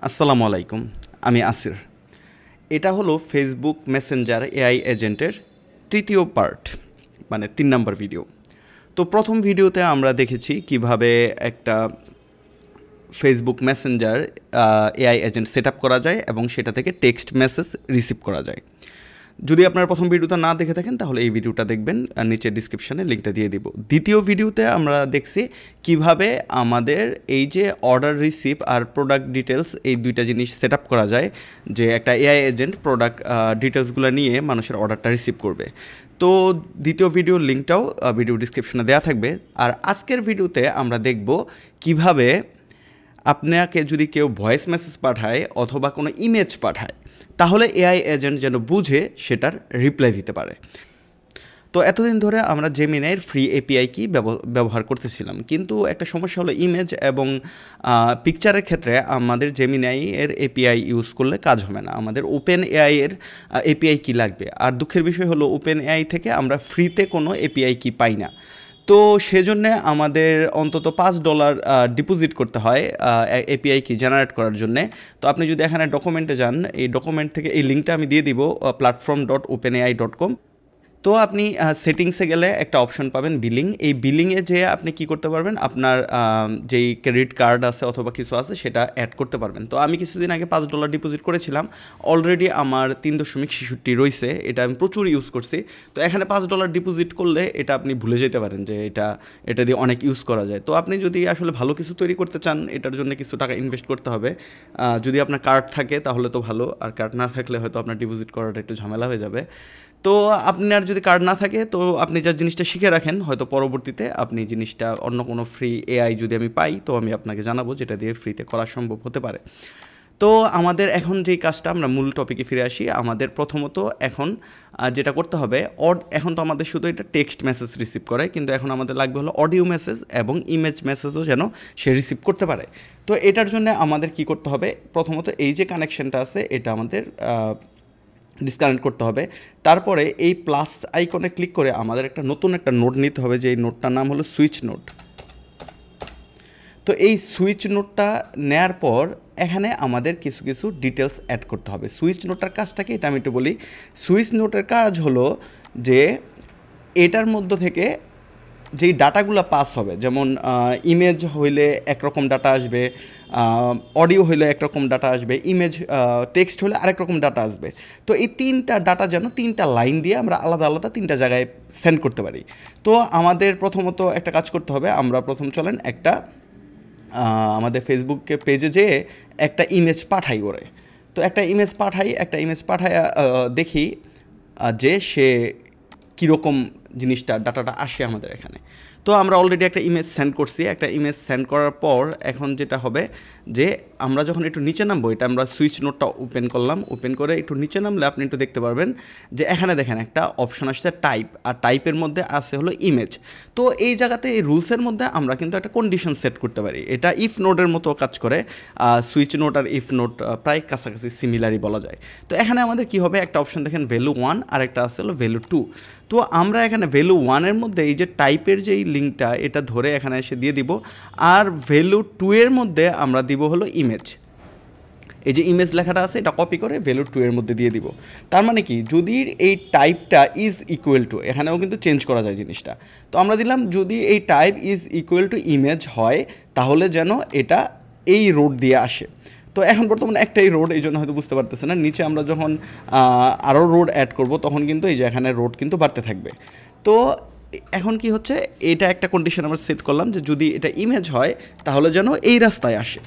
আসসালামু আলাইকুম, আমি আসির। এটা হলো ফেসবুক মেসেঞ্জার এআই এজেন্টের তৃতীয় পার্ট, মানে 3 নাম্বার ভিডিও। তো প্রথম ভিডিওতে আমরা দেখেছি কিভাবে একটা Facebook Messenger AI agent set up করা যায় এবং সেটা থেকে টেক্সট মেসেজ রিসিভ করা যায়। যদি আপনারা প্রথম ভিডিওটা না দেখে থাকেন তাহলে এই ভিডিওটা দেখবেন, নিচে ডিসক্রিপশানে লিঙ্কটা দিয়ে দিব। দ্বিতীয় ভিডিওতে আমরা দেখছি কিভাবে আমাদের এই যে অর্ডার রিসিভ আর প্রোডাক্ট ডিটেলস, এই দুইটা জিনিস সেট আপ করা যায়, যে একটা এআই এজেন্ট প্রোডাক্ট ডিটেলসগুলো নিয়ে মানুষের অর্ডারটা রিসিভ করবে। তো দ্বিতীয় ভিডিওর লিঙ্কটাও ভিডিও ডিসক্রিপশনে দেওয়া থাকবে। আর আজকের ভিডিওতে আমরা দেখব কিভাবে আপনাকে যদি কেউ ভয়েস মেসেজ পাঠায় অথবা কোনো ইমেজ পাঠায়, তাহলে এআই এজেন্ট যেন বুঝে সেটার রিপ্লাই দিতে পারে। তো এতদিন ধরে আমরা জেমিনাইয়ের ফ্রি এপিআই কি ব্যবহার করতেছিলাম, কিন্তু একটা সমস্যা হলো ইমেজ এবং পিকচারের ক্ষেত্রে আমাদের জেমিনাইয়ের এপিআই ইউজ করলে কাজ হবে না, আমাদের ওপেন এআই এর এপিআই কি লাগবে। আর দুঃখের বিষয় হলো ওপেন এআই থেকে আমরা ফ্রিতে কোনো এপিআই কি পাই না। তো সেজন্যে আমাদের অন্তত $5 ডিপোজিট করতে হয় এপিআই কি জেনারেট করার জন্যে। তো আপনি যদি এখানে ডকুমেন্টে যান, এই ডকুমেন্ট থেকে এই লিঙ্কটা আমি দিয়ে দিব platform.openai.com। তো আপনি সেটিংসে গেলে একটা অপশন পাবেন বিলিং। এই বিলিংয়ে যেয়ে আপনি কি করতে পারবেন, আপনার যেই ক্রেডিট কার্ড আছে অথবা কিছু আছে সেটা অ্যাড করতে পারবেন। তো আমি কিছুদিন আগে $5 ডিপোজিট করেছিলাম, অলরেডি আমার 3.66 রয়েছে, এটা আমি প্রচুর ইউজ করছি। তো এখানে $5 ডিপোজিট করলে এটা আপনি ভুলে যেতে পারেন যে এটা দিয়ে অনেক ইউজ করা যায়। তো আপনি যদি আসলে ভালো কিছু তৈরি করতে চান, এটার জন্য কিছু টাকা ইনভেস্ট করতে হবে। যদি আপনার কার্ড থাকে তাহলে তো ভালো, আর কার্ড না থাকলে হয়তো আপনার ডিপোজিট করাটা একটু ঝামেলা হয়ে যাবে। তো আপনার যদি কার্ড না থাকে তো আপনি যা জিনিসটা শিখে রাখেন, হয়তো পরবর্তীতে আপনি জিনিসটা অন্য কোনো ফ্রি এআই যদি আমি পাই তো আমি আপনাকে জানাবো, যেটা দিয়ে ফ্রিতে করা সম্ভব হতে পারে। তো আমাদের এখন যেই কাজটা, আমরা মূল টপিকে ফিরে আসি। আমাদের প্রথমত এখন যেটা করতে হবে, এখন তো আমাদের শুধু এটা টেক্সট মেসেজ রিসিভ করে, কিন্তু এখন আমাদের লাগবে হলো অডিও মেসেজ এবং ইমেজ মেসেজও যেন সে রিসিভ করতে পারে। তো এটার জন্য আমাদের কি করতে হবে, প্রথমত এই যে কানেকশনটা আছে এটা আমাদের ডিসকানেক্ট করতে হবে। তারপরে এই প্লাস আইকনে ক্লিক করে আমাদের নতুন একটা নোট নিতে হবে, যে এই নোটটার নাম হলো সুইচ নোট। তো এই সুইচ নোটটা নেয়ার পর এখানে আমাদের কিছু কিছু ডিটেলস অ্যাড করতে হবে। সুইচ নোটটার কাজটা কি এটা আমি একটু বলি। সুইচ নোটের কাজ হলো যে এটার মধ্য থেকে যেই ডাটাগুলো পাস হবে, যেমন ইমেজ হইলে একরকম ডাটা আসবে, অডিও হইলে একরকম ডাটা আসবে, ইমেজ টেক্সট হলে আরেক রকম ডাটা আসবে। তো এই 3টা ডাটা যেন 3টা লাইন দিয়ে আমরা আলাদা আলাদা 3টা জায়গায় সেন্ড করতে পারি। তো আমাদের প্রথমত একটা কাজ করতে হবে, আমরা প্রথম চলেন আমাদের ফেসবুকে পেজে যেয়ে একটা ইমেজ পাঠাই করে। তো একটা ইমেজ পাঠাই দেখি যে সে কীরকম জিনিসটা ডাটাটা আসে আমাদের এখানে। তো আমরা অলরেডি একটা ইমেজ সেন্ড করছি। একটা ইমেজ সেন্ড করার পর এখন যেটা হবে যে আমরা যখন একটু নিচে নামবো, এটা আমরা সুইচ নোটটা ওপেন করলাম, ওপেন করে একটু নিচে নামলে আপনি একটু দেখতে পারবেন যে এখানে দেখেন একটা অপশন আসছে টাইপ, আর টাইপের মধ্যে আছে হলো ইমেজ। তো এই জায়গাতে এই রুলসের মধ্যে আমরা কিন্তু একটা কন্ডিশন সেট করতে পারি। এটা ইফ নোটের মতো কাজ করে, সুইচ নোট আর ইফ নোট প্রায় কাছাকাছি সিমিলারই বলা যায়। তো এখানে আমাদের কি হবে, একটা অপশন দেখেন ভ্যালু 1 আর একটা আছে হলো ভ্যালু 2। তো আমরা এখানে ভ্যালু 1-এর মধ্যে এই যে টাইপের যেই লিঙ্কটা এটা ধরে এখানে এসে দিয়ে দিব, আর ভ্যালু 2-এর মধ্যে আমরা দিব হলো ইমেজ। এই যে ইমেজ লেখাটা আছে এটা কপি করে ভ্যালু 2-এর মধ্যে দিয়ে দিব। তার মানে কি, যদি এই টাইপটা ইজ ইকুয়াল টু, এখানেও কিন্তু চেঞ্জ করা যায় জিনিসটা। তো আমরা দিলাম যদি এই type is equal to image হয়, তাহলে যেন এটা এই রোড দিয়ে আসে। তো এখন বর্তমানে একটাই রোড, এই জন্য হয়তো বুঝতে পারতেছে না। নিচে আমরা যখন আরও রোড অ্যাড করব তখন কিন্তু এই যে এখানে রোড কিন্তু বাড়তে থাকবে। তো এখন কি হচ্ছে, এটা একটা কন্ডিশন আমরা সেট করলাম যে যদি এটা ইমেজ হয় তাহলে যেন এই রাস্তায় আসে।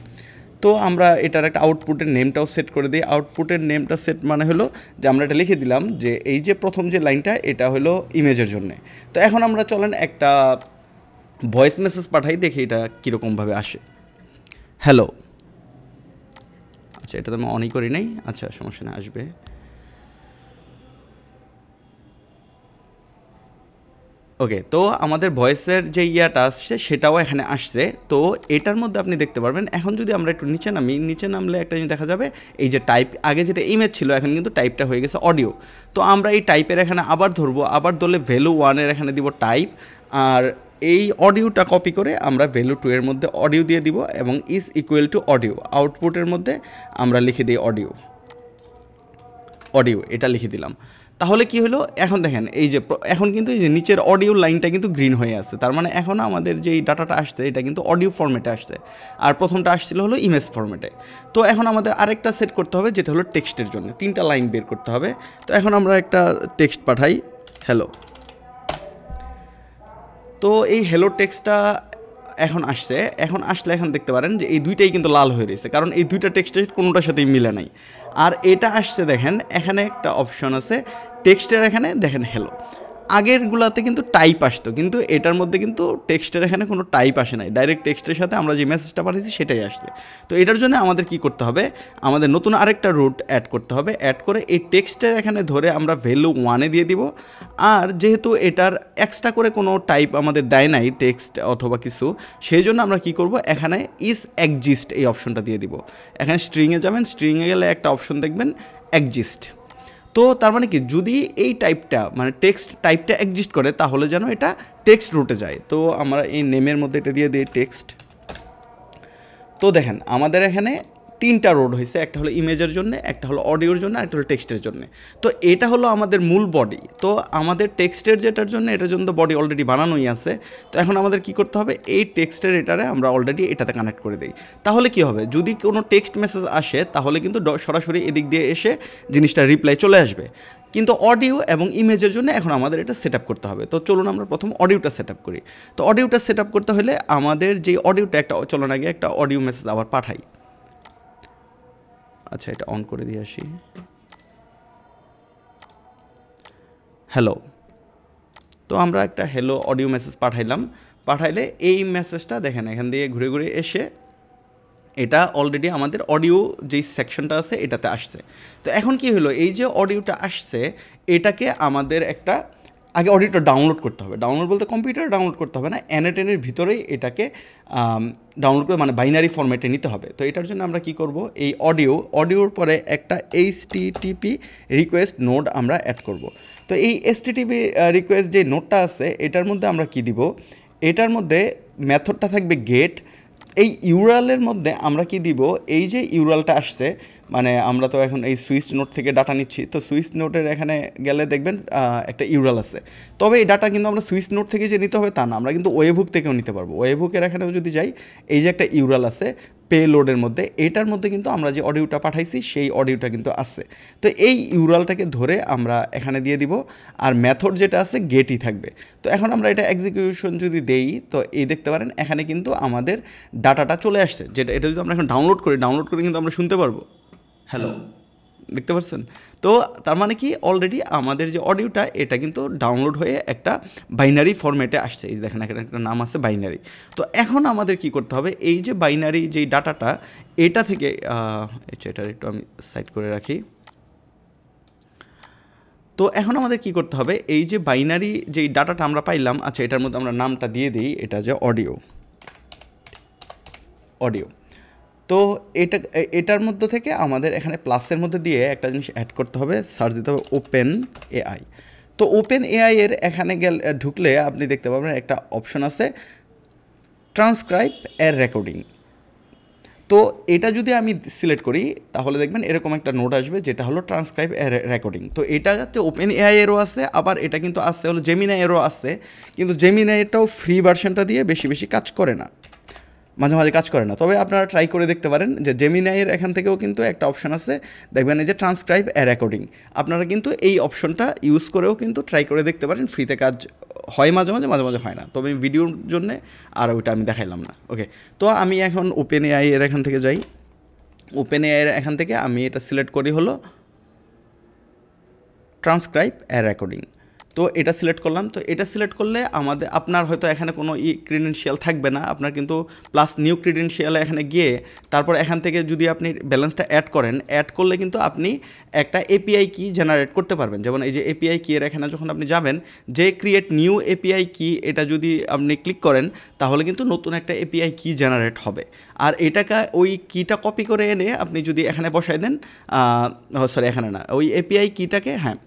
তো আমরা এটার একটা আউটপুটের নেমটাও সেট করে দিই। আউটপুটের নেমটা সেট মানে হলো যে আমরা এটা লিখে দিলাম যে এই যে প্রথম যে লাইনটা এটা হলো ইমেজের জন্যে। তো এখন আমরা চলেন একটা ভয়েস মেসেজ পাঠাই, দেখি এটা কীরকমভাবে আসে। হ্যালো, আচ্ছা এটা তো আমি অনই করি নাই, আচ্ছা সমস্যা না, আসবে। ওকে, তো আমাদের ভয়েসের যে ইয়াটা আসছে সেটাও এখানে আসছে। তো এটার মধ্যে আপনি দেখতে পারবেন, এখন যদি আমরা একটু নিচে নামি, নিচে নামলে একটা জিনিস দেখা যাবে, এই যে টাইপ আগে যেটা ইমেজ ছিল এখন কিন্তু টাইপটা হয়ে গেছে অডিও। তো আমরা এই টাইপের এখানে আবার ধরবো, আবার ধরলে ভ্যালু 1-এর এখানে দিব টাইপ, আর এই অডিওটা কপি করে আমরা ভ্যালু 2 এর মধ্যে অডিও দিয়ে দিব এবং ইজ ইকুয়াল টু অডিও, আউটপুটের মধ্যে আমরা লিখে দিই অডিও এটা লিখে দিলাম। তাহলে কি হলো, এখন দেখেন এই যে এখন কিন্তু এই যে নিচের অডিও লাইনটা কিন্তু গ্রিন হয়ে আছে, তার মানে এখন আমাদের যে ডাটাটা আসছে এটা কিন্তু অডিও ফরম্যাটে আসছে, আর প্রথমটা আসছিল হলো ইমেজ ফরম্যাটে। তো এখন আমাদের আরেকটা সেট করতে হবে যেটা হলো টেক্সটের জন্য, 3টা লাইন বের করতে হবে। তো এখন আমরা একটা টেক্সট পাঠাই, হ্যালো। তো এই হ্যালো টেক্সটটা এখন আসলে এখন দেখতে পারেন যে এই দুইটাই কিন্তু লাল হয়ে রয়েছে, কারণ এই দুইটা টেক্সটের কোনোটার সাথেই মিলে নাই। আর এটা আসছে দেখেন এখানে একটা অপশন আছে টেক্সটের, এখানে দেখেন হ্যালো। আগেরগুলোতে কিন্তু টাইপ আসতো, কিন্তু এটার মধ্যে কিন্তু টেক্সটের এখানে কোনো টাইপ আসে নাই, ডাইরেক্ট টেক্সটের সাথে আমরা যে মেসেজটা পাঠিয়েছি সেটাই আসছে। তো এটার জন্য আমাদের কি করতে হবে, আমাদের নতুন আরেকটা রুট অ্যাড করতে হবে। অ্যাড করে এই টেক্সটের এখানে ধরে আমরা ভ্যালু 1 দিয়ে দিব। আর যেহেতু এটার এক্সট্রা করে কোনো টাইপ আমাদের দেয় নাই টেক্সট অথবা কিছু, সেই জন্য আমরা কি করব, এখানে ইজ এক্সিস্ট এই অপশনটা দিয়ে দিব। এখানে স্ট্রিংয়ে যাবেন, স্ট্রিংয়ে গেলে একটা অপশন দেখবেন এক্সিস্ট। তো তার মানে কি, যদি এই টাইপটা মানে টেক্সট টাইপটা এক্সিস্ট করে তাহলে যেন এটা টেক্সট রুটে যায়। তো আমরা এই নেমের মধ্যে এটা দিয়ে দিই টেক্সট। তো দেখেন আমাদের এখানে 3টা রোড হয়েছে, একটা হলো ইমেজের জন্য, একটা হলো অডিওর জন্য, একটা হলো টেক্সটের জন্য। তো এটা হলো আমাদের মূল বডি। তো আমাদের টেক্সটের যেটার জন্য, এটার জন্য তো বডি অলরেডি বানানোই আছে। তো এখন আমাদের কি করতে হবে, এই টেক্সটের এটারে আমরা অলরেডি এটাতে কানেক্ট করে দিই। তাহলে কি হবে, যদি কোনো টেক্সট মেসেজ আসে তাহলে কিন্তু সরাসরি এদিক দিয়ে এসে জিনিসটা রিপ্লাই চলে আসবে। কিন্তু অডিও এবং ইমেজের জন্য এখন আমাদের এটা সেট আপ করতে হবে। তো চলুন আমরা প্রথম অডিওটা সেট আপ করি। তো অডিওটা সেট আপ করতে হলে আমাদের যে অডিওটা চলুন আগে একটা অডিও মেসেজ আবার পাঠাই। আচ্ছা, এটা অন করে দিয়ে আসি। হ্যালো। তো আমরা একটা হ্যালো অডিও মেসেজ পাঠাইলে এই মেসেজটা দেখেন এখান দিয়ে ঘুরে ঘুরে এসে এটা অলরেডি আমাদের অডিও যেই সেকশনটা আছে এটাতে আসছে। তো এখন কি হলো, এই যে অডিওটা আসছে এটাকে আমাদের একটা আগে অডিওটা ডাউনলোড করতে হবে। ডাউনলোড বলতে কম্পিউটারে ডাউনলোড করতে হবে না, এনএটেনের ভিতরেই এটাকে ডাউনলোড করে মানে বাইনারি ফরম্যাটে নিতে হবে। তো এটার জন্য আমরা কি করব, এই অডিওর পরে একটা HTTP রিকোয়েস্ট নোড আমরা অ্যাড করব। তো এই HTTP রিকোয়েস্ট যে নোডটা আছে এটার মধ্যে আমরা কি দিব, এটার মধ্যে মেথডটা থাকবে গেট। এই ইউরালের মধ্যে আমরা কি দিব, এই যে ইউরালটা আসছে মানে আমরা তো এখন এই সুইচ নোট থেকে ডাটা নিচ্ছি। তো সুইচ নোটের এখানে গেলে দেখবেন একটা ইউরাল আছে। তবে এই ডাটা কিন্তু আমরা সুইচ নোট থেকে যে নিতে হবে তা না, আমরা কিন্তু ওয়েবহুক থেকেও নিতে পারবো। ওয়েবহুকের এখানেও যদি যাই, এই যে একটা ইউরাল আছে পেলোডের মধ্যে, এটার মধ্যে কিন্তু আমরা যে অডিওটা পাঠাইছি সেই অডিওটা কিন্তু আছে। তো এই ইউরালটাকে ধরে আমরা এখানে দিয়ে দিব, আর মেথড যেটা আছে গেটই থাকবে। তো এখন আমরা এটা এক্সিকিউশন যদি দেই, তো এই দেখতে পারেন এখানে কিন্তু আমাদের ডাটাটা চলে আসছে। এটা যদি আমরা এখন ডাউনলোড করে কিন্তু আমরা শুনতে পারবো হ্যালো, দেখতে পাচ্ছেন। তো তার মানে কি, অলরেডি আমাদের যে অডিওটা এটা কিন্তু ডাউনলোড হয়ে একটা বাইনারি ফরম্যাটে আসছে। এই দেখেন এখানে একটা নাম আছে বাইনারি। তো এখন আমাদের কি করতে হবে, এই যে বাইনারি যেই ডাটাটা এটা থেকে এটার একটু আমি সাইড করে রাখি। তো এখন আমাদের কি করতে হবে, এই যে বাইনারি যেই ডাটাটা আমরা পাইলাম, আচ্ছা এটার মধ্যে আমরা নামটা দিয়ে দিই, এটা যে অডিও। তো এটার মধ্যে থেকে আমাদের এখানে প্লাসের মধ্যে দিয়ে একটা জিনিস অ্যাড করতে হবে, সার্চ দিতে হবে ওপেন এআই। তো ওপেন এআই এর এখানে ঢুকলে আপনি দেখতে পাবেন একটা অপশন আছে ট্রান্সক্রাইব এর রেকর্ডিং। তো এটা যদি আমি সিলেক্ট করি তাহলে দেখবেন এরকম একটা নোট আসবে যেটা হলো ট্রান্সক্রাইব এর রেকর্ডিং। তো এটা যাতে ওপেন এআই এরও আছে, আবার এটা কিন্তু আছে হলো জেমিনাই এরও আছে, কিন্তু জেমিনাই এটাও ফ্রি ভার্সনটা দিয়ে বেশি কাজ করে না, মাঝে মাঝে কাজ করে না। তবে আপনারা ট্রাই করে দেখতে পারেন যে জেমিনাইয়ের এখান থেকেও কিন্তু একটা অপশন আছে, দেখবেন এই যে ট্রান্সক্রাইব এ রেকর্ডিং। আপনারা কিন্তু এই অপশনটা ইউজ করেও কিন্তু ট্রাই করে দেখতে পারেন, ফ্রিতে কাজ হয় মাঝে মাঝে হয় না। তবে ভিডিওর জন্যে আর ওইটা আমি দেখাইলাম না। ওকে, তো আমি এখন ওপেন এআই এর এখান থেকে যাই। ওপেন এআই এর এখান থেকে আমি এটা সিলেক্ট করি হলো ট্রান্সক্রাইব এ রেকর্ডিং। তো এটা সিলেক্ট করলাম। তো এটা সিলেক্ট করলে আপনার হয়তো এখানে কোনো ক্রিডেনশিয়াল থাকবে না, আপনার কিন্তু প্লাস নিউ ক্রিডেনশিয়ালে এখানে গিয়ে তারপর এখান থেকে যদি আপনি ব্যালেন্সটা অ্যাড করলে কিন্তু আপনি একটা এপিআই কি জেনারেট করতে পারবেন। যেমন এই যে এপিআই কি এর এখানে যখন আপনি যাবেন, যে ক্রিয়েট নিউ এপিআই কি, এটা যদি আপনি ক্লিক করেন তাহলে কিন্তু নতুন একটা এপিআই কি জেনারেট হবে। আর এটাকে ওই কিটা কপি করে এনে আপনি যদি এখানে বসাই দেন, সরি এখানে না, ওই এপিআই কিটাকে, হ্যাঁ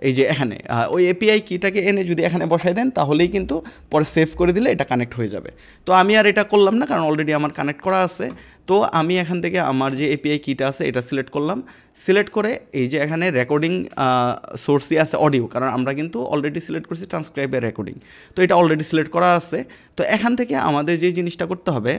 এই যে এখানে ওই এপিআই কিটাকে এনে যদি এখানে বসাই দেন তাহলেই কিন্তু পরে সেভ করে দিলে এটা কানেক্ট হয়ে যাবে। তো আমি আর এটা করলাম না, কারণ অলরেডি আমার কানেক্ট করা আছে। তো আমি এখান থেকে আমার যে এপিআই কিটা আছে এটা সিলেক্ট করলাম, সিলেক্ট করে এই যে এখানে রেকর্ডিং সোর্সই আছে অডিও, কারণ আমরা কিন্তু অলরেডি সিলেক্ট করছি ট্রান্সক্রাইবের রেকর্ডিং, তো এটা অলরেডি সিলেক্ট করা আছে। তো এখান থেকে আমাদের যে জিনিসটা করতে হবে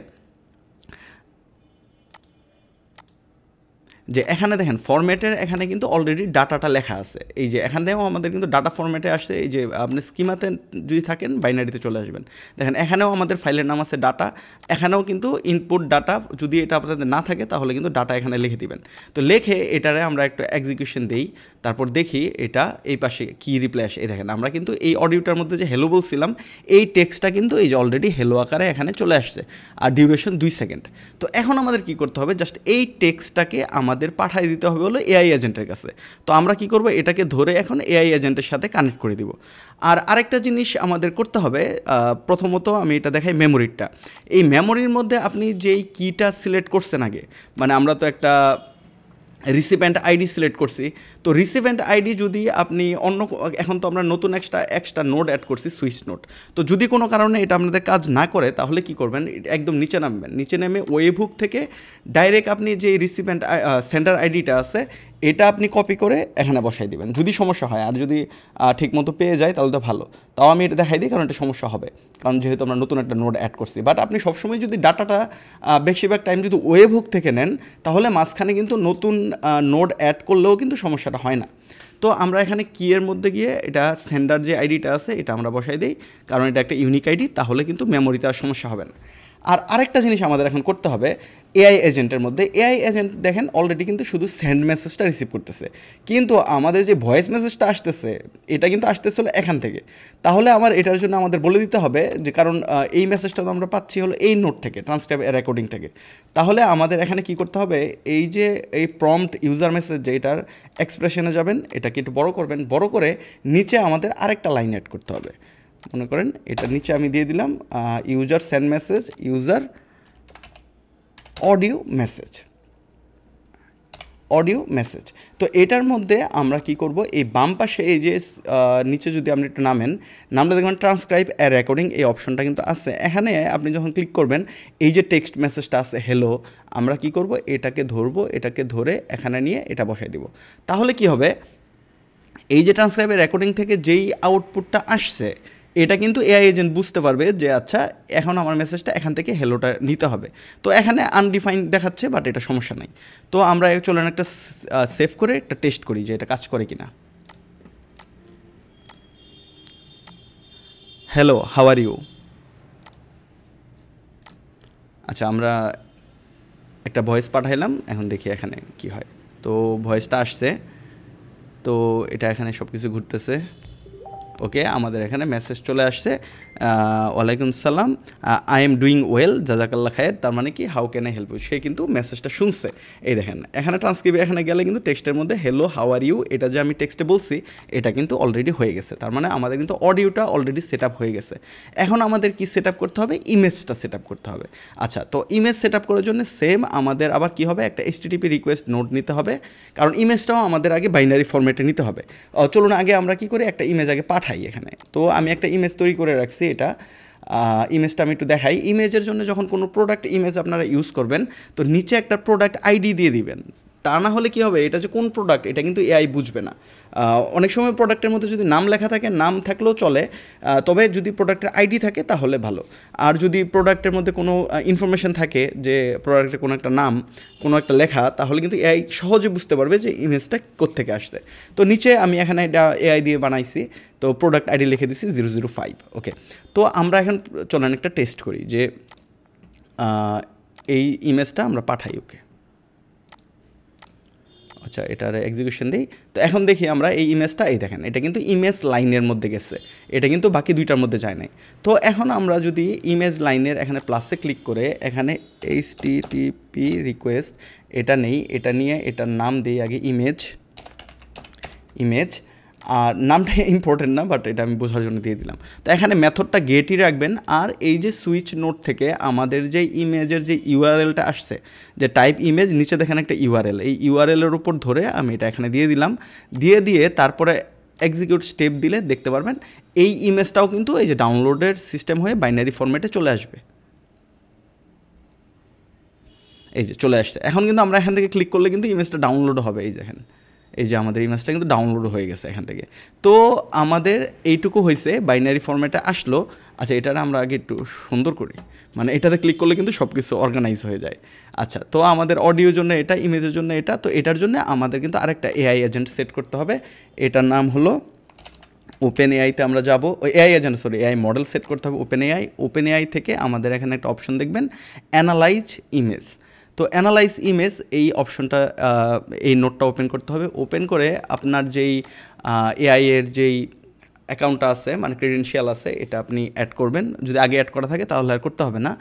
যে এখানে দেখেন ফরম্যাটের এখানে কিন্তু অলরেডি ডাটাটা লেখা আছে, এই যে এখান থেকেও আমাদের কিন্তু ডাটা ফরম্যাটে আসছে। এই যে আপনি স্কিমাতে যদি থাকেন বাইনারিতে চলে আসবেন, দেখেন এখানেও আমাদের ফাইলের নাম আছে ডাটা, এখানেও কিন্তু ইনপুট ডাটা, যদি এটা আপনাদের না থাকে তাহলে কিন্তু ডাটা এখানে লিখে দিবেন। তো লিখে এটারে আমরা একটু এক্সিকিউশন দিই, তারপর দেখি এটা এই পাশে কী রিপ্লাই আসে। এই দেখেন আমরা কিন্তু এই অডিওটার মধ্যে যে হ্যালো বলছিলাম এই টেক্সটটা কিন্তু এই যে অলরেডি হ্যালো আকারে এখানে চলে আসছে, আর ডিউরেশন 2 সেকেন্ড। তো এখন আমাদের কি করতে হবে, জাস্ট এই টেক্সটটাকে আমাদের পাঠিয়ে দিতে হবে হলো এআই এজেন্টের কাছে। তো আমরা কি করব, এটাকে ধরে এখন এআই এজেন্টের সাথে কানেক্ট করে দিব। আর আরেকটা জিনিস আমাদের করতে হবে, প্রথমত আমি এটা দেখাই মেমোরিটা। এই মেমোরির মধ্যে আপনি যেই কিটা সিলেক্ট করছেন আগে, মানে আমরা তো একটা রিসিভেন্ট আইডি সিলেক্ট করছি, তো রিসিভেন্ট আইডি যদি আপনি অন্য, এখন তো আমরা নতুন এক্সট্রা নোড অ্যাড করছি সুইচ নোড, তো যদি কোনো কারণে এটা আপনাদের কাজ না করে তাহলে কি করবেন, একদম নিচে নামবেন, নিচে নেমে ওয়েবহুক থেকে ডাইরেক্ট আপনি যে রিসিভেন্ট সেন্টার আইডিটা আছে এটা আপনি কপি করে এখানে বসাই দিবেন যদি সমস্যা হয়। আর যদি ঠিকমতো পেয়ে যায় তাহলে তো ভালো, তাও আমি এটা দেখাই দিই কারণ এটা সমস্যা হবে, কারণ যেহেতু আমরা নতুন একটা নোড অ্যাড করছি। বাট আপনি সবসময় যদি ডাটাটা বেশিরভাগ টাইম যদি ওয়েবহুক থেকে নেন তাহলে মাঝখানে কিন্তু নতুন নোড অ্যাড করলেও কিন্তু সমস্যাটা হয় না। তো আমরা এখানে কিয়ের মধ্যে গিয়ে এটা সেন্ডার যে আইডিটা আছে এটা আমরা বসাই দিই, কারণ এটা একটা ইউনিক আইডি, তাহলে কিন্তু মেমোরিতে আর সমস্যা হবে না। আর আরেকটা জিনিস আমাদের এখন করতে হবে, এআই এজেন্টের মধ্যে এআই এজেন্ট দেখেন অলরেডি কিন্তু শুধু সেন্ড মেসেজটা রিসিভ করতেছে, কিন্তু আমাদের যে ভয়েস মেসেজটা আসতেছে এটা কিন্তু আসতেছে হলো এখান থেকে। তাহলে আমার এটার জন্য আমাদের বলে দিতে হবে যে, কারণ এই মেসেজটা তো আমরা পাচ্ছি হলো এই নোট থেকে, ট্রান্সক্রাইব রেকর্ডিং থেকে। তাহলে আমাদের এখানে কি করতে হবে, এই যে এই প্রম্পট ইউজার মেসেজ যে এটার এক্সপ্রেশনে যাবেন, এটাকে একটু বড় করবেন, বড় করে নিচে আমাদের আরেকটা লাইন অ্যাড করতে হবে। মনে করেন এটার নিচে আমি দিয়ে দিলাম user send message, user audio message. তো এটার মধ্যে আমরা কি করব, এই বাম পাশে এই যে নিচে যদি আপনি একটু নামলে দেখবেন ট্রান্সক্রাইব রেকর্ডিং এই অপশনটা কিন্তু আছে। এখানে আপনি যখন ক্লিক করবেন এই যে টেক্সট মেসেজটা আছে হ্যালো, আমরা কি করব, এটাকে ধরবো, এটাকে ধরে এখানে নিয়ে এটা বসাই দিব। তাহলে কি হবে, এই যে ট্রান্সক্রাইবের রেকর্ডিং থেকে যেই আউটপুটটা আসছে এটা কিন্তু এআই এজেন্ট বুঝতে পারবে যে আচ্ছা এখন আমার মেসেজটা এখান থেকে হ্যালোটা নিতে হবে। তো এখানে আনডিফাইন্ড দেখাচ্ছে, বাট এটা সমস্যা নাই। তো আমরা চলেন একটা সেভ করে একটা টেস্ট করি যে এটা কাজ করে কিনা। Hello, how are you. আচ্ছা, আমরা একটা ভয়েস পাঠাইলাম, এখন দেখি এখানে কি হয়। তো ভয়েসটা আসছে, তো এটা এখানে সব কিছু ঘুরতেছে। ওকে, আমাদের এখানে মেসেজ চলে আসছে, ওয়ালাইকুম সালাম, আই এম ডুইং ওয়েল, জাজাকাল্লাহ খায়ের। তার মানে কি, how can I help you, সে কিন্তু মেসেজটা শুনছে। এই দেখেন এখানে ট্রান্সক্রিপ্ট এখানে গেলে কিন্তু টেক্সটের মধ্যে হ্যালো হাউ আর ইউ এটা যে আমি টেক্সটে বলছি এটা কিন্তু অলরেডি হয়ে গেছে। তার মানে আমাদের কিন্তু অডিওটা অলরেডি সেট আপ হয়ে গেছে। এখন আমাদের কি সেট আপ করতে হবে, ইমেজটা সেট আপ করতে হবে। আচ্ছা, তো ইমেজ সেট আপ করার জন্য সেম আমাদের আবার কি হবে, একটা HTTP রিকোয়েস্ট নোড নিতে হবে, কারণ ইমেজটাও আমাদের আগে বাইনারি ফরম্যাটে নিতে হবে। চলুন আগে আমরা কি করি, একটা ইমেজ আগে পাঠাই এখানে। তো আমি একটা ইমেজ তৈরি করে রাখছি, এটা ইমেজটা আমি একটু দেখাই। ইমেজের জন্য যখন কোনো প্রোডাক্ট ইমেজ আপনারা ইউজ করবেন তো নিচে একটা প্রোডাক্ট আইডি দিয়ে দিবেন, তা না হলে কী হবে, এটা যে কোন প্রোডাক্ট এটা কিন্তু এআই বুঝবে না। অনেক সময় প্রোডাক্টের মধ্যে যদি নাম লেখা থাকে, নাম থাকলেও চলে, তবে যদি প্রোডাক্টের আইডি থাকে তাহলে ভালো। আর যদি প্রোডাক্টের মধ্যে কোনো ইনফরমেশন থাকে যে প্রোডাক্টের কোনো একটা নাম, কোনো একটা লেখা, তাহলে কিন্তু এআই সহজে বুঝতে পারবে যে ইমেজটা কোত্থেকে আসছে। তো নিচে আমি এখানে এটা এআই দিয়ে বানাইছি, তো প্রোডাক্ট আইডি লিখে দিছি 005। ওকে, তো আমরা এখন চলেন একটা টেস্ট করি যে এই ইমেজটা আমরা পাঠাই। ওকে, আচ্ছা, এটার এক্সিকিউশন দিই। তো এখন দেখি আমরা এই ইমেজটা, এই দেখেন এটা কিন্তু ইমেজ লাইনের মধ্যে গেছে, এটা কিন্তু বাকি দুইটার মধ্যে যায় নাই। তো এখন আমরা যদি ইমেজ লাইনের এখানে প্লাসে ক্লিক করে এখানে HTTP রিকোয়েস্ট এটা নেই, এটা নিয়ে এটার নাম দিই আগে ইমেজ, আর নামটা ইম্পর্টেন্ট না, বাট এটা আমি বোঝার জন্য দিয়ে দিলাম। তো এখানে মেথডটা গেটই রাখবেন। আর এই যে সুইচ নোট থেকে আমাদের যে ইমেজের যে ইউআরএলটা আসছে, যে টাইপ ইমেজ, নিচে দেখেন একটা ইউআরএল, এই ইউআরএলের উপর ধরে আমি এটা এখানে দিয়ে দিলাম, দিয়ে তারপরে এক্সিকিউট স্টেপ দিলে দেখতে পারবেন এই ইমেজটাও কিন্তু এই যে ডাউনলোডের সিস্টেম হয়ে বাইনারি ফরম্যাটে চলে আসবে। এই যে চলে আসছে। এখন কিন্তু আমরা এখান থেকে ক্লিক করলে কিন্তু ইমেজটা ডাউনলোড হবে। এই দেখেন, এই যে আমাদের ইমেজটা কিন্তু ডাউনলোড হয়ে গেছে এখান থেকে। তো আমাদের এইটুকু হয়েছে, বাইনারি ফরম্যাটে আসলো। আচ্ছা, এটার আমরা আগে একটু সুন্দর করি, মানে এটাতে ক্লিক করলে কিন্তু সব কিছু অর্গানাইজ হয়ে যায়। আচ্ছা, তো আমাদের অডিওর জন্য এটা, ইমেজের জন্য এটা। তো এটার জন্য আমাদের কিন্তু আরেকটা এআই এজেন্ট সেট করতে হবে। এটার নাম হলো ওপেন এআইতে আমরা যাব, AI agent sorry AI model set করতে হবে ওপেন এআই। ওপেন এআই থেকে আমাদের এখানে একটা অপশন দেখবেন অ্যানালাইজ ইমেজ। তো অ্যানালাইজ ইমেজ এই অপশনটা, এই নোটটা ওপেন করতে হবে। ওপেন করে আপনার যেই এআই এর যেই অ্যাকাউন্টটা আছে, মানে ক্রেডেনশিয়াল আছে, এটা আপনি অ্যাড করবেন। যদি আগে অ্যাড করা থাকে তাহলে আর করতে হবে না।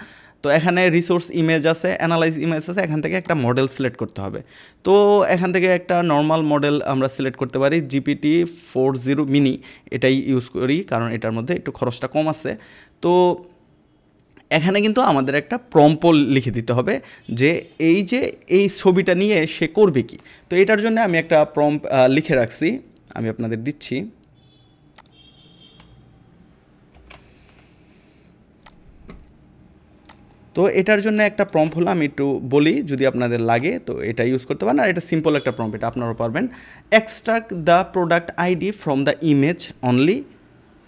তো এখানে রিসোর্স ইমেজ আছে, অ্যানালাইজ ইমেজ আছে, এখান থেকে একটা মডেল সিলেক্ট করতে হবে। তো এখান থেকে একটা নর্মাল মডেল আমরা সিলেক্ট করতে পারি, GPT-4o মিনি, এটাই ইউজ করি কারণ এটার মধ্যে একটু খরচটা কম আছে। তো এখানে কিন্তু আমাদের একটা প্রম্পট লিখে দিতে হবে যে এই ছবিটা নিয়ে সে করবে কি। তো এটার জন্য আমি একটা প্রম্পট লিখে রাখছি, আমি আপনাদের দিচ্ছি। তো এটার জন্য একটা প্রম্পট হলো, আমি একটু বলি যদি আপনাদের লাগে তো এটা ইউজ করতে পারেন। আর এটা সিম্পল একটা প্রম্পট, এটা আপনারাও পারবেন। Extract the product ID from the image only,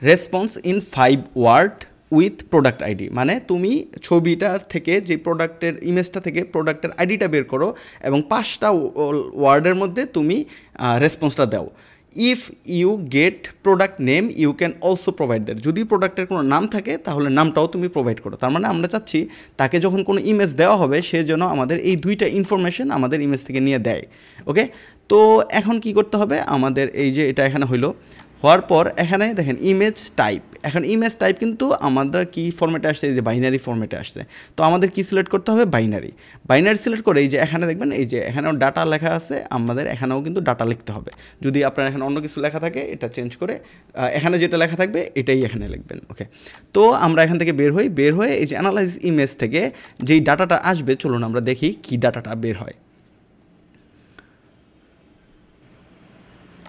response in 5 word with product ID. মানে তুমি ছবিটার থেকে যে প্রোডাক্টের ইমেজটা থেকে প্রোডাক্টের আইডিটা বের করো এবং 5টা ওয়ার্ডের মধ্যে তুমি রেসপন্সটা দাও। If you get product name you can also provide that. যদি প্রোডাক্টের কোনো নাম থাকে তাহলে নামটাও তুমি প্রোভাইড করো। তার মানে আমরা চাচ্ছি তাকে যখন কোনো ইমেজ দেওয়া হবে সে যেন আমাদের এই 2টা ইনফরমেশন আমাদের ইমেজ থেকে নিয়ে দেয়। ওকে, তো এখন কি করতে হবে আমাদের, এই যে এটা এখানে হইলো, হওয়ার পর এখানে দেখেন ইমেজ টাইপ। এখন ইমেজ টাইপ কিন্তু আমাদের কি ফরম্যাটে আসছে, এই যে বাইনারি ফরম্যাটে আসছে। তো আমাদের কি সিলেক্ট করতে হবে, বাইনারি সিলেক্ট করে এই যে এখানে দেখবেন এই যে এখানেও ডাটা লেখা আছে, আমাদের এখানেও কিন্তু ডাটা লিখতে হবে। যদি আপনার এখানে অন্য কিছু লেখা থাকে এটা চেঞ্জ করে এখানে যেটা লেখা থাকবে এটাই এখানে লিখবেন। ওকে, তো আমরা এখান থেকে বের হয়ে এই যে অ্যানালাইজ ইমেজ থেকে যেই ডাটাটা আসবে, চলুন আমরা দেখি কি ডাটাটা বের হয়।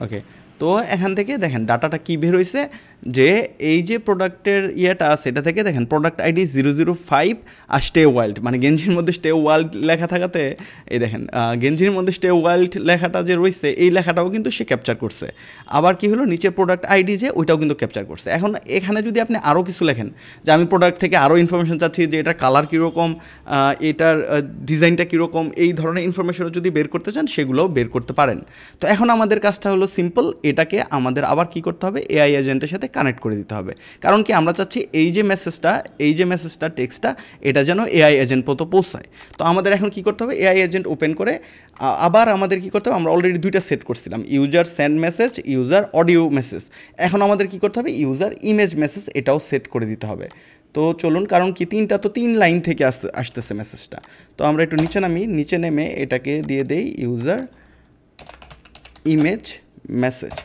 ওকে, তো এখান থেকে দেখেন ডাটাটা কী বের হয়েছে, যে এই যে প্রোডাক্টের ইয়েটা আছে এটা থেকে দেখেন প্রোডাক্ট আইডি 005 আর স্টে ওয়াইল্ড, মানে গেঞ্জির মধ্যে স্টে ওয়াইল্ড লেখা থাকাতে এই দেখেন গেঞ্জির মধ্যে স্টে ওয়াইল্ড লেখাটা যে রয়েছে এই লেখাটাও কিন্তু সে ক্যাপচার করছে। আবার কি হলো, নিচে প্রোডাক্ট আইডি যে ওইটাও কিন্তু ক্যাপচার করছে। এখন এখানে যদি আপনি আরও কিছু লেখেন যে আমি প্রোডাক্ট থেকে আরও ইনফরমেশন চাচ্ছি, যে এটার কালার কীরকম, এটার ডিজাইনটা কীরকম, এই ধরনের ইনফরমেশনও যদি বের করতে চান সেগুলোও বের করতে পারেন। তো এখন আমাদের কাজটা হলো সিম্পল, এটাকে আমাদের আবার কি করতে হবে, এআই এজেন্টের সাথে কানেক্ট করে দিতে হবে। কারণ কি আমরা চাচ্ছি এই যে মেসেজটা টেক্সটটা এটা যেন এআই এজেন্ট পর্যন্ত পৌঁছায়। তো আমাদের এখন কি করতে হবে, এআই এজেন্ট ওপেন করে আবার আমাদের কি করতে হবে, আমরা অলরেডি 2টা সেট করছিলাম, user send message, user audio message. এখন আমাদের কি করতে হবে, ইউজার ইমেজ মেসেজ এটাও সেট করে দিতে হবে। তো চলুন, কারণ কি 3 লাইন থেকে আসতেছে মেসেজটা। তো আমরা একটু নিচে নেমে এটাকে দিয়ে দেই ইউজার ইমেজ মেসেজ।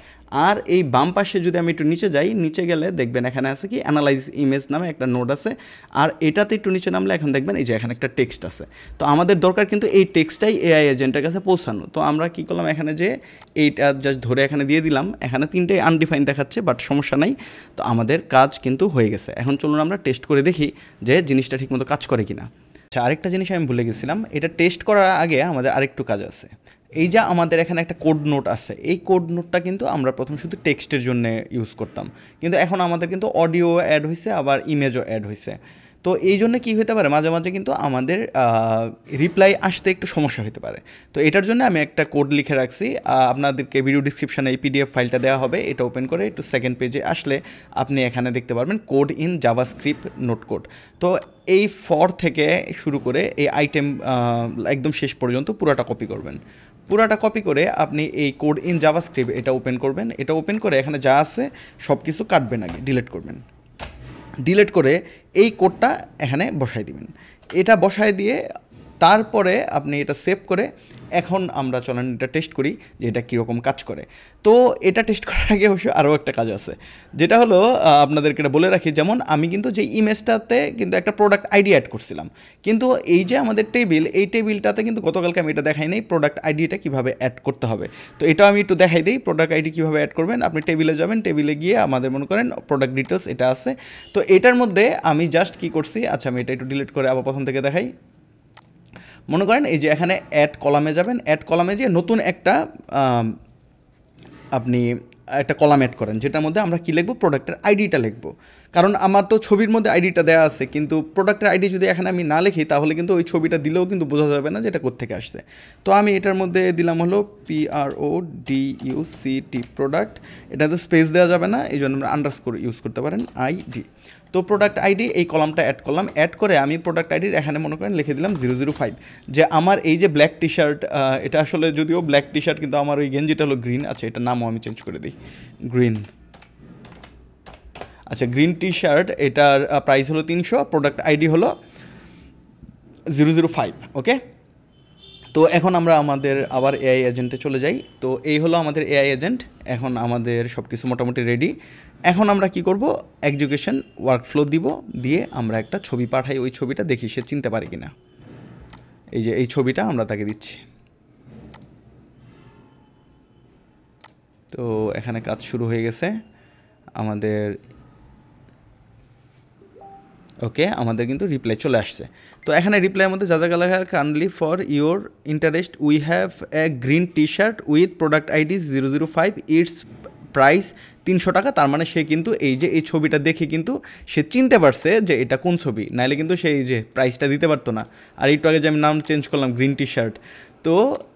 আর এই বাম পাশে যদি আমি একটু নিচে যাই, নিচে গেলে দেখবেন এখানে আছে কি অ্যানালাইজ ইমেজ নামে একটা নোড আছে। আর এটাতে একটু নিচে নামলে এখন দেখবেন এই যে এখানে একটা টেক্সট আছে। তো আমাদের দরকার কিন্তু এই টেক্সটটাই এআই এজেন্টের কাছে পৌঁছানো। তো আমরা কি করলাম, এখানে যে এইটা জাস্ট ধরে এখানে দিয়ে দিলাম। এখানে 3টাই আনডিফাইন দেখাচ্ছে, বাট সমস্যা নাই। তো আমাদের কাজ কিন্তু হয়ে গেছে। এখন চলুন আমরা টেস্ট করে দেখি যে জিনিসটা ঠিকমতো কাজ করে কিনা। আচ্ছা, আরেকটা জিনিস আমি ভুলে গেছিলাম, এটা টেস্ট করার আগে আমাদের আরেকটু কাজ আছে। এই যে আমাদের এখানে একটা কোড নোট আছে, এই কোড নোটটা কিন্তু আমরা প্রথম শুধু টেক্সটের জন্য ইউজ করতাম, কিন্তু এখন আমাদের কিন্তু অডিও অ্যাড হয়েছে, আবার ইমেজও অ্যাড হয়েছে। তো এই জন্য কী হতে পারে, মাঝে মাঝে কিন্তু আমাদের রিপ্লাই আসতে একটু সমস্যা হতে পারে। তো এটার জন্য আমি একটা কোড লিখে রাখছি, আপনাদেরকে ভিডিও ডিসক্রিপশানে এই পিডিএফ ফাইলটা দেওয়া হবে। এটা ওপেন করে একটু সেকেন্ড পেজে আসলে আপনি এখানে দেখতে পারবেন code in JavaScript note code. তো এই ফর থেকে শুরু করে এই আইটেম একদম শেষ পর্যন্ত পুরাটা কপি করবেন। পুরাটা কপি করে আপনি এই কোড ইন জাভাস্ক্রিপ্ট এটা ওপেন করবেন। এটা ওপেন করে এখানে যা আছে সব কিছু কাটবেন, আগে ডিলিট করবেন। ডিলিট করে এই কোডটা এখানে বসায় দিবেন। এটা বসায় দিয়ে তারপরে আপনি এটা সেভ করে এখন আমরা চলেন এটা টেস্ট করি যে এটা কীরকম কাজ করে। তো এটা টেস্ট করার আগে অবশ্য আরও একটা কাজ আছে, যেটা হলো আপনাদেরকে এটা বলে রাখি, যেমন আমি কিন্তু যে ইমেজটাতে কিন্তু একটা প্রোডাক্ট আইডি অ্যাড করছিলাম, কিন্তু এই যে আমাদের টেবিল, এই টেবিলটাতে কিন্তু গতকালকে আমি এটা দেখাই নাই প্রোডাক্ট আইডিটা কীভাবে অ্যাড করতে হবে। তো এটাও আমি একটু দেখাই দিই, প্রোডাক্ট আইডি কীভাবে অ্যাড করবেন। আপনি টেবিলে যাবেন, টেবিলে গিয়ে আমাদের মনে করেন প্রোডাক্ট ডিটেলস এটা আছে। তো এটার মধ্যে আমি জাস্ট কী করছি, আচ্ছা আমি এটা একটু ডিলিট করে আবার প্রথম থেকে দেখাই। মনে করেন এই যে এখানে অ্যাড কলামে যাবেন, অ্যাড কলামে যে নতুন একটা আপনি একটা কলাম অ্যাড করেন, যেটার মধ্যে আমরা কী লিখবো, প্রোডাক্টের আইডিটা লিখবো। কারণ আমার তো ছবির মধ্যে আইডিটা দেওয়া আছে, কিন্তু প্রোডাক্টের আইডি যদি এখানে আমি না লিখি তাহলে কিন্তু ওই ছবিটা দিলেও কিন্তু বোঝা যাবে না যে এটা কোত্থেকে আসছে। তো আমি এটার মধ্যে দিলাম হলো PRODUCT প্রোডাক্ট, এটাতে স্পেস দেওয়া যাবে না, এই জন্য আমরা আন্ডারস্কোর ইউজ করতে পারেন আইডি। তো প্রোডাক্ট আইডি এই কলামটা অ্যাড করলাম, অ্যাড করে আমি প্রোডাক্ট আইডির এখানে মনে করেন লিখে দিলাম 005, যে আমার এই যে ব্ল্যাক টি শার্ট, এটা আসলে যদিও ব্ল্যাক টি শার্ট কিন্তু আমার ওই গেঞ্জিটা হলো গ্রিন। আচ্ছা এটার নামও আমি চেঞ্জ করে দিই, গ্রিন। আচ্ছা গ্রিন টি শার্ট, এটার প্রাইস হলো 300, প্রোডাক্ট আইডি হলো 005। ওকে, তো এখন আমরা আমাদের আবার এআই এজেন্টে চলে যাই। তো এই হলো আমাদের এআই এজেন্ট, এখন আমাদের সব কিছু মোটামুটি রেডি। এখন আমরা কি করব, এক্সিকিউশন ওয়ার্কফ্লো দিব, দিয়ে আমরা একটা ছবি পাঠাই, ওই ছবিটা দেখি সে চিনতে পারে কি না। এই যে এই ছবিটা আমরা তাকে দিচ্ছি। তো এখানে কাজ শুরু হয়ে গেছে আমাদের। ওকে, আমাদের কিন্তু রিপ্লাই চলে আসছে। তো এখানে রিপ্লাইয়ের মধ্যে যা যা লেখা, kindly for your interest we have a green T shirt with product ID 005, it's price 300 টাকা। তার মানে সে কিন্তু এই যে এই ছবিটা দেখে কিন্তু সে চিনতে পারছে যে এটা কোন ছবি, নাইলে কিন্তু সে এই যে প্রাইসটা দিতে পারতো না। আর একটু আগে যে আমি নাম চেঞ্জ করলাম গ্রিন টি শার্ট, তো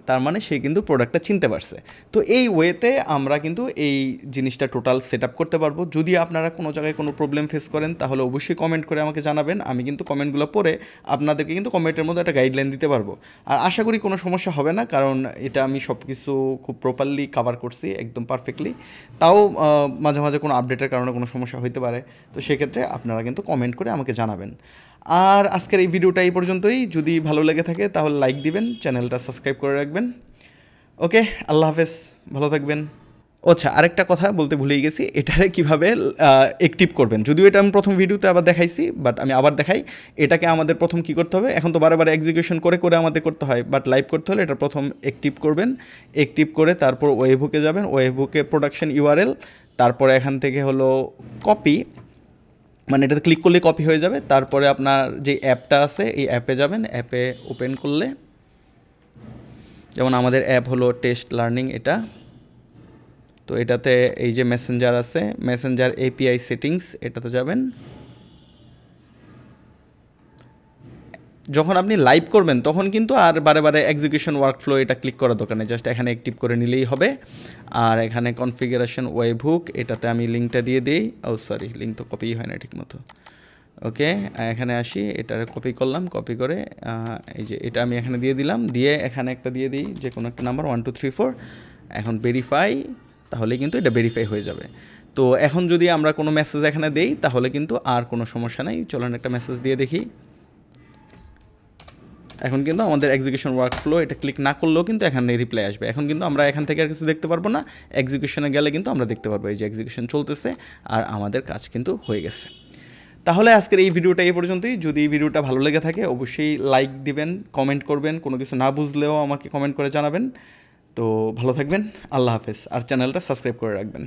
তার মানে সে কিন্তু প্রোডাক্টটা চিনতে পারছে। তো এই ওয়েতে আমরা কিন্তু এই জিনিসটা টোটাল সেট আপ করতে পারবো। যদি আপনারা কোনো জায়গায় কোনো প্রবলেম ফেস করেন তাহলে অবশ্যই কমেন্ট করে আমাকে জানাবেন, আমি কিন্তু কমেন্টগুলো পড়ে আপনাদেরকে কিন্তু কমেন্টের মধ্যে একটা গাইডলাইন দিতে পারবো। আর আশা করি কোনো সমস্যা হবে না, কারণ এটা আমি সব কিছু খুব প্রপারলি কভার করছি একদম পারফেক্টলি। তাও মাঝে মাঝে কোনো আপডেটের কারণে কোনো সমস্যা হতে পারে, তো সেক্ষেত্রে আপনারা কিন্তু কমেন্ট করে আমাকে জানাবেন। আর আজকের এই ভিডিওটা এই পর্যন্তই। যদি ভালো লেগে থাকে তাহলে লাইক দিবেন, চ্যানেলটা সাবস্ক্রাইব করে রাখবেন। ওকে, আল্লাহ হাফেজ, ভালো থাকবেন। আচ্ছা আরেকটা কথা বলতে ভুলেই গেছি, এটারে কীভাবে অ্যাক্টিভ করবেন। যদিও এটা আমি প্রথম ভিডিওতে আবার দেখাইছি, বাট আমি আবার দেখাই। এটাকে আমাদের প্রথম কী করতে হবে, এখন তো বারে বারে এক্সিকিউশন করে করে আমাদের করতে হয়, বাট লাইভ করতে হলে এটা প্রথম অ্যাক্টিভ করবেন। অ্যাক্টিভ করে তারপর ওয়েবহুকে যাবেন, ওয়েবহুকে প্রোডাকশন ইউআরএল, তারপরে এখান থেকে হলো কপি, মানে এটাতে ক্লিক করলে কপি হয়ে যাবে। তারপরে আপনার যে অ্যাপটা আছে এই অ্যাপে যাবেন, অ্যাপে ওপেন করলে যেমন আমাদের অ্যাপ হলো টেস্ট লার্নিং এটা। তো এটাতে এই যে মেসেঞ্জার আছে, মেসেঞ্জার এপিআই সেটিংস, এটাতে যাবেন। যখন আপনি লাইভ করবেন তখন কিন্তু আর বারে বারে এক্সিকিউশন ওয়ার্কফ্লো এটা ক্লিক করার দরকার নেই, জাস্ট এখানে অ্যাক্টিভ করে নিলেই হবে। আর এখানে কনফিগারেশন ওয়েবহুক, এটাতে আমি লিঙ্কটা দিয়ে দিই। ও সরি, লিঙ্ক তো কপি হয় না ঠিক মতো। ওকে, এখানে আসি, এটা কপি করলাম, কপি করে এই যে এটা আমি এখানে দিয়ে দিলাম, দিয়ে এখানে একটা দিয়ে দিই যে কোনো একটা নাম্বার 1 2 3 4। এখন ভেরিফাই, তাহলে কিন্তু এটা ভেরিফাই হয়ে যাবে। তো এখন যদি আমরা কোনো মেসেজ এখানে দেই তাহলে কিন্তু আর কোনো সমস্যা নেই। চলুন একটা মেসেজ দিয়ে দেখি। এখন কিন্তু আমাদের এক্সিকিউশন ওয়ার্কফ্লো, এটা ক্লিক না করলেও কিন্তু এখানে রিপ্লাই আসবে। এখন কিন্তু আমরা এখান থেকে আর কিছু দেখতে পারবো না, এক্সিকিউশনে গেলে কিন্তু আমরা দেখতে পারবো এই যে এক্সিকিউশন চলতেছে আর আমাদের কাজ কিন্তু হয়ে গেছে। তাহলে আজকের এই ভিডিওটা এই পর্যন্তই। যদি এই ভিডিওটা ভালো লেগে থাকে অবশ্যই লাইক দিবেন, কমেন্ট করবেন, কোনো কিছু না বুঝলেও আমাকে কমেন্ট করে জানাবেন। তো ভালো থাকবেন, আল্লাহ হাফেজ, আর চ্যানেলটা সাবস্ক্রাইব করে রাখবেন।